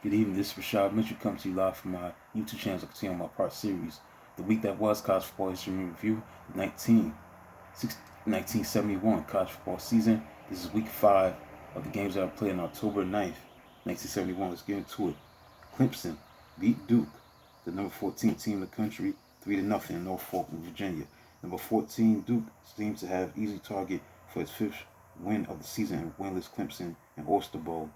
Good evening, this is Rashad Mitchell coming to you live from my YouTube channel to continue on my part series. The week that was college football history review, 1971 college football season. This is week 5 of the games that are played on October 9th, 1971. Let's get into it. Clemson beat Duke, the number 14 team in the country, 3-0 in Norfolk, Virginia. Number 14 Duke seems to have easy target for its 5th win of the season and winless Clemson and Oyster Bowl.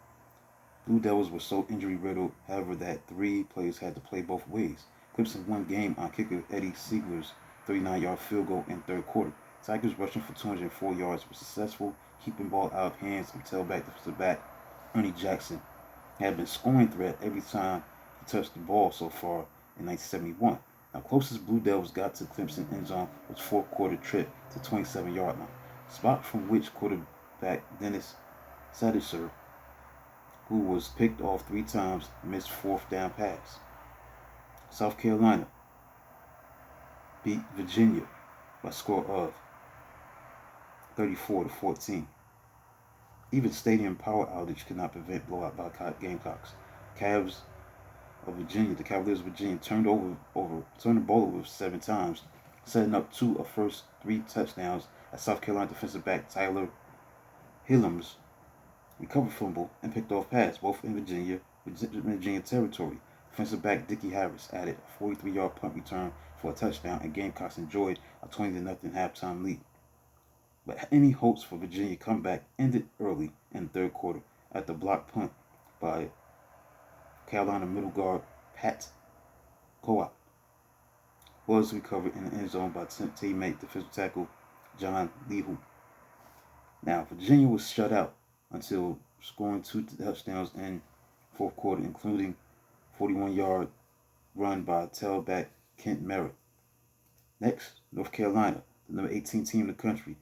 Blue Devils were so injury-riddled, however, that 3 players had to play both ways. Clemson won game on kicker Eddie Siegler's 39-yard field goal in third quarter. Tigers rushing for 204 yards were successful, keeping ball out of hands and tailback defensive back Ernie Jackson had been scoring threat every time he touched the ball so far in 1971. Now, closest Blue Devils got to Clemson end zone was fourth quarter trip to 27-yard line, spot from which quarterback Dennis Sadisher, who was picked off 3 times, missed fourth down pass. South Carolina beat Virginia by a score of 34-14. Even stadium power outage could not prevent blowout by Gamecocks. The Cavaliers of Virginia turned the ball over 7 times, setting up 2 of first 3 touchdowns as South Carolina defensive back Tyler Hillams recovered fumble and picked off pass, both in Virginia territory. Defensive back Dickie Harris added a 43-yard punt return for a touchdown, and Gamecocks enjoyed a 20-0 halftime lead. But any hopes for Virginia comeback ended early in the third quarter after a blocked punt by Carolina middle guard Pat Coat was recovered in the end zone by teammate defensive tackle John Lehoop. Now, Virginia was shut out until scoring 2 touchdowns in fourth quarter, including 41-yard run by tailback Kent Merritt. Next, North Carolina, the number 18 team in the country,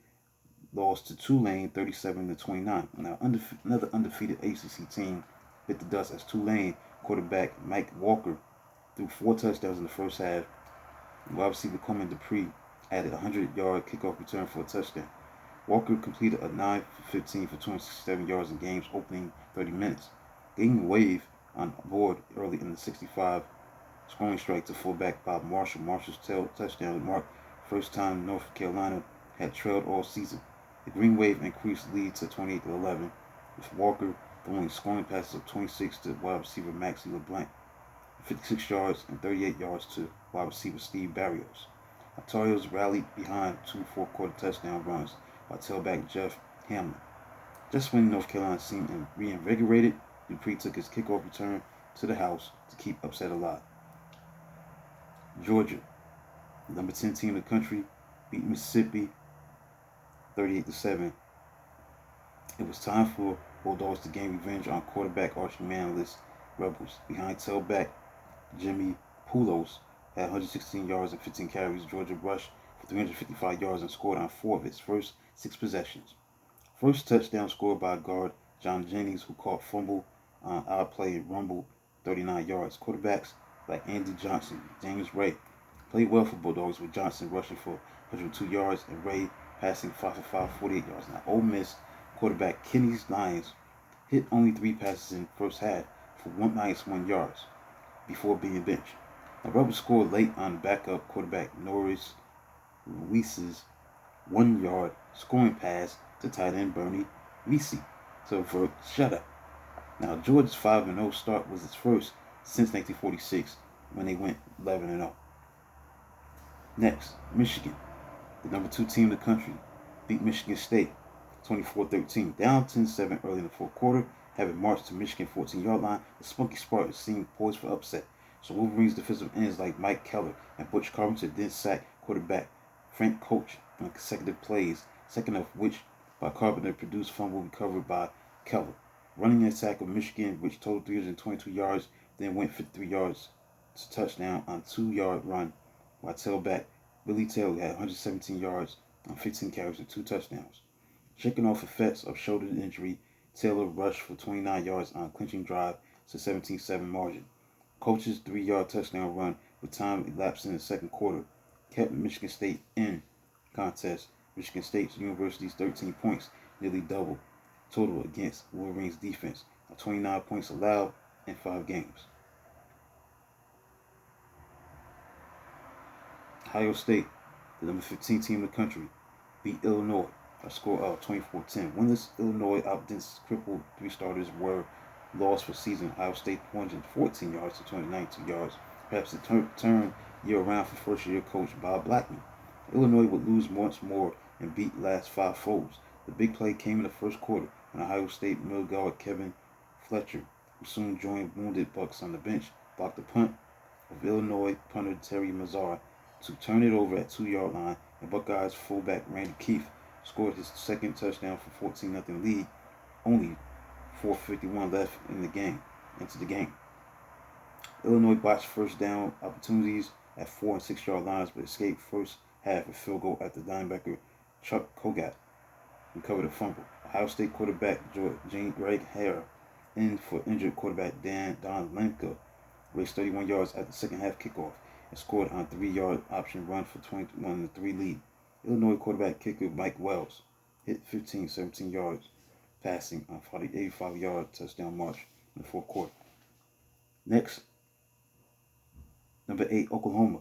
lost to Tulane 37-29. Now, another undefeated ACC team bit the dust as Tulane quarterback Mike Walker threw 4 touchdowns in the first half. Wide receiver Coleman Dupree added a 100-yard kickoff return for a touchdown. Walker completed a 9-for-15 for 267 yards in game's opening 30 minutes, getting a wave on board early in the 65 scoring strike to fullback Bob Marshall. Marshall's touchdown marked first time North Carolina had trailed all season. The Green Wave increased the lead to 28-11, with Walker throwing scoring passes of 26 to wide receiver Maxie LeBlanc, 56 yards and 38 yards to wide receiver Steve Barrios. Tar rallied behind 2 fourth-quarter touchdown runs by tailback Jeff Hamlin. Just when North Carolina seemed reinvigorated, Dupree took his kickoff return to the house to keep upset alive. Georgia, the number 10 team in the country, beat Mississippi 38-7. It was time for Bulldogs to gain revenge on quarterback Archie Manless Rebels. Behind tailback Jimmy Poulos had 116 yards and 15 carries. Georgia rushed for 355 yards and scored on 4 of its first 6 possessions. First touchdown scored by guard John Jennings, who caught fumble on odd play and rumbled 39 yards. Quarterbacks like Andy Johnson, James Ray played well for Bulldogs, with Johnson rushing for 102 yards and Ray passing 5 for 5, 48 yards. Now, Ole Miss quarterback Kenny Lyons hit only 3 passes in the first half for 191 yards before being benched. Now, Rebels scored late on backup quarterback Norris Ruiz's 1-yard scoring pass to tight end Bernie Vesey to avert shutout. Now, Georgia's 5-0 start was its first since 1946, when they went 11-0. Next, Michigan, the number 2 team in the country, beat Michigan State 24-13, down 10-7 early in the fourth quarter. Having marched to Michigan 14-yard line, the Spunky Spartans seemed poised for upset. So Wolverines defensive ends like Mike Keller and Butch Carpenter then sacked quarterback Frank Coach on consecutive plays, second of which by Carpenter produced fumble recovered by Keller. Running an attack of Michigan, which totaled 322 yards, then went 53 yards to touchdown on a 2-yard run, while tailback Billy Taylor had 117 yards on 15 carries and 2 touchdowns. Shaking off effects of shoulder injury, Taylor rushed for 29 yards on a clinching drive to 17-7 margin. Coach's 3-yard touchdown run with time elapsing in the second quarter kept Michigan State in contest. Michigan State University's 13 points nearly doubled total against Wolverines defense. 29 points allowed in 5 games. Ohio State, the number 15 team in the country, beat Illinois by a score of 24-10. Winless Illinois outdistanced crippled 3 starters were lost for season. Ohio State 114 yards to 292 yards. Perhaps it turned year around for first-year coach Bob Blackman. Illinois would lose once more and beat last 5 foes. The big play came in the first quarter when Ohio State middle guard Kevin Fletcher, who soon joined wounded Bucks on the bench, blocked the punt of Illinois punter Terry Mazzar to turn it over at 2-yard line, and Buckeyes fullback Randy Keefe scored his second touchdown for 14-0 lead. Only 4:51 left in the game. Into the game, Illinois botched first down opportunities at 4 and 6-yard lines, but escaped first half a field goal after linebacker Chuck Kogat recovered a fumble. Ohio State quarterback Greg Hare in for injured quarterback Don Lenka raced 31 yards at the second half kickoff and scored on a 3-yard option run for 21-3 lead. Illinois quarterback kicker Mike Wells hit 17 yards passing on a 85-yard touchdown march in the fourth quarter. Next, number 8 Oklahoma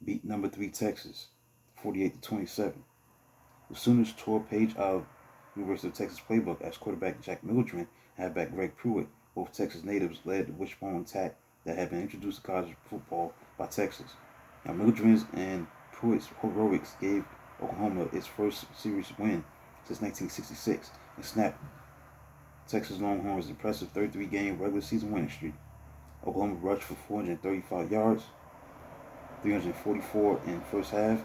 beat number 3 Texas 48-27. The Sooners tore a page out of University of Texas playbook as quarterback Jack Mildren and halfback Greg Pruitt, both Texas natives, led the wishbone attack that had been introduced to college football by Texas. Now, Mildren's and Pruitt's heroics gave Oklahoma its first series win since 1966 and snapped Texas Longhorns' impressive 33-game regular season winning streak. Oklahoma rushed for 435 yards, 344 in the first half,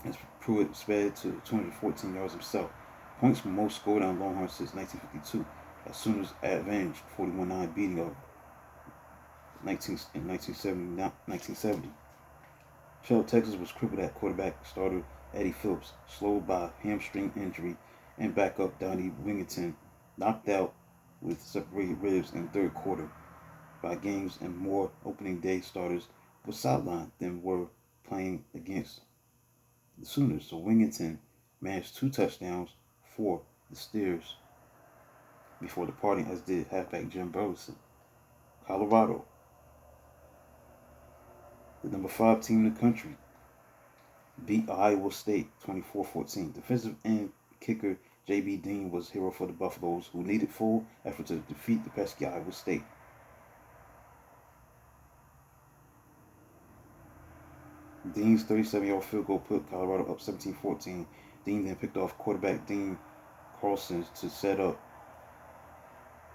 as Pruitt sped to 214 yards himself. Points were most scored on Longhorns since 1952, as Sooners avenged 41-9 beating of 1970. Charlotte, Texas was crippled at quarterback starter Eddie Phillips, slowed by hamstring injury, and backup Donnie Wingington knocked out with separated ribs in the third quarter by games and more opening day starters were sidelined than were playing against the Sooners. So Wingington managed 2 touchdowns for the Steers before departing, as did halfback Jim Burleson. Colorado, the number 5 team in the country, beat Iowa State 24-14. Defensive end kicker J.B. Dean was hero for the Buffaloes, who needed full effort to defeat the pesky Iowa State. Dean's 37-yard field goal put Colorado up 17-14. Dean then picked off quarterback Dean Carlson to set up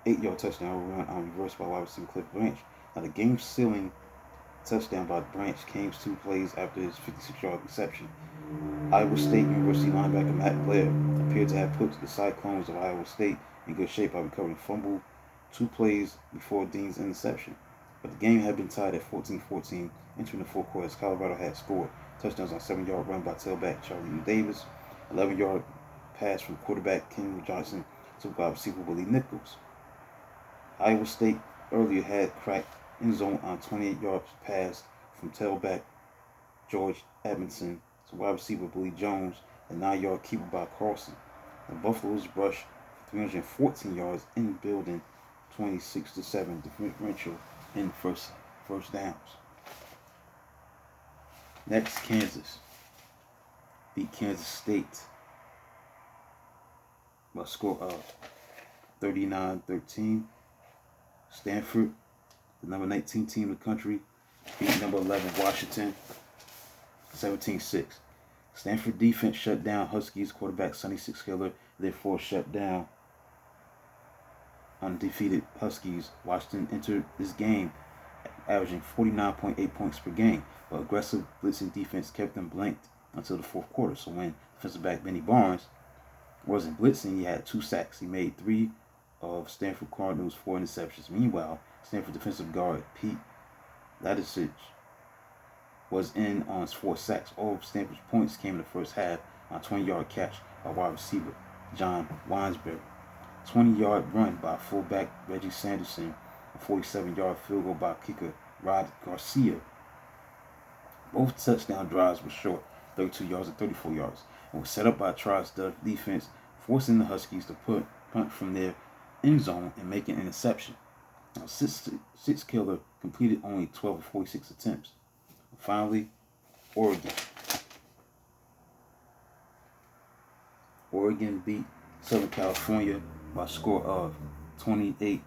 8-yard touchdown run on reverse by wide receiver Cliff Branch. Now, the game-sealing touchdown by Branch came 2 plays after his 56-yard reception. Iowa State University linebacker Matt Blair appeared to have put the Cyclones of Iowa State in good shape by recovering a fumble 2 plays before Dean's interception. But the game had been tied at 14-14 entering the fourth quarter, as Colorado had scored touchdowns on a 7-yard run by tailback Charlie U. Davis, 11-yard pass from quarterback Ken Johnson to wide receiver Willie Nichols. Iowa State earlier had cracked end zone on a 28-yard pass from tailback George Edmondson to wide receiver Billy Jones, a 9-yard keeper by Carlson. The Buffaloes rushed for 314 yards in building 26-7 differential in first downs. Next, Kansas beat Kansas State by a score of 39-13. Stanford, the number 19 team in the country, beat number 11 Washington 17-6. Stanford defense shut down Huskies quarterback Sonny Sixkiller, therefore shut down undefeated Huskies. Washington entered this game averaging 49.8 points per game, but aggressive blitzing defense kept them blanked until the fourth quarter. So when defensive back Benny Barnes wasn't blitzing, he had 2 sacks. He made 3 of Stanford Cardinals' 4 interceptions. Meanwhile, Stanford defensive guard Pete Ladisich was in on his 4 sacks. All of Stanford's points came in the first half on a 20-yard catch by wide receiver John Winesberry, 20-yard run by fullback Reggie Sanderson, a 47-yard field goal by kicker Rod Garcia. Both touchdown drives were short, 32 yards and 34 yards, and were set up by Tribe's defense, forcing the Huskies to punt from their end zone and make an interception. A six killer completed only 12 of 46 attempts. And finally, Oregon. Oregon beat Southern California by a score of 28-23.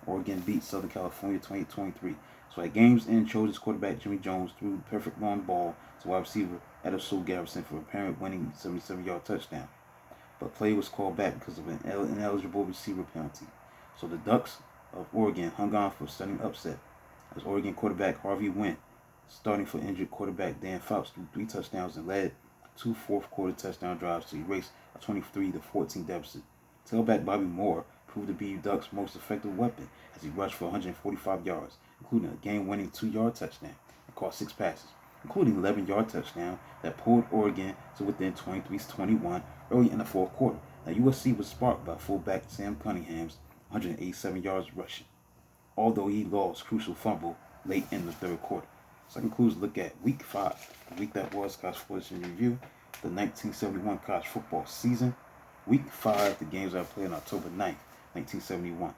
Oregon beat Southern California 28-23. So at game's end, Trojans quarterback Jimmy Jones threw the perfect long ball to wide receiver Edelso Garrison for a apparent winning 77-yard touchdown. But play was called back because of an ineligible receiver penalty. So the Ducks of Oregon hung on for a stunning upset as Oregon quarterback Harvey Went, starting for injured quarterback Dan Fouts, threw 3 touchdowns and led 2 fourth-quarter touchdown drives to erase a 23-14 deficit. Tailback Bobby Moore proved to be Ducks' most effective weapon as he rushed for 145 yards, including a game-winning 2-yard touchdown and caught 6 passes, including an 11-yard touchdown that pulled Oregon to within 23-21 early in the fourth quarter. Now USC was sparked by fullback Sam Cunningham's 187 yards rushing, although he lost crucial fumble late in the third quarter. So that concludes a look at Week 5, the week that was college football in review, the 1971 college football season. Week 5, the games that played on October 9th, 1971.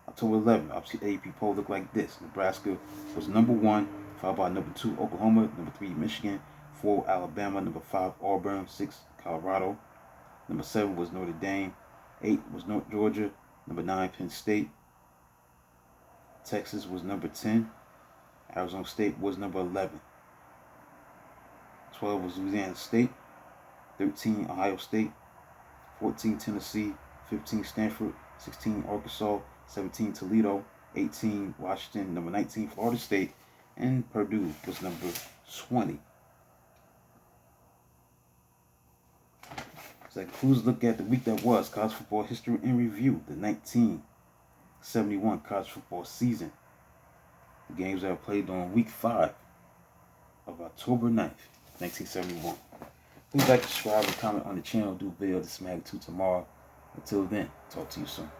October 11th, AP poll looked like this. Nebraska was number 1, followed by number 2, Oklahoma, number 3, Michigan, 4, Alabama, number 5, Auburn, 6, Colorado, number 7 was Notre Dame, 8 was North Georgia, number 9, Penn State, Texas was number 10, Arizona State was number 11, 12 was Louisiana State, 13 Ohio State, 14 Tennessee, 15 Stanford, 16 Arkansas, 17 Toledo, 18 Washington, number 19 Florida State, and Purdue was number 20. So that concludes a look at the week that was college football history in review, the 1971 college football season. The games that were played on week 5 of October 9th, 1971. Please like, subscribe, and comment on the channel. Do a video of this magnitude tomorrow. Until then, talk to you soon.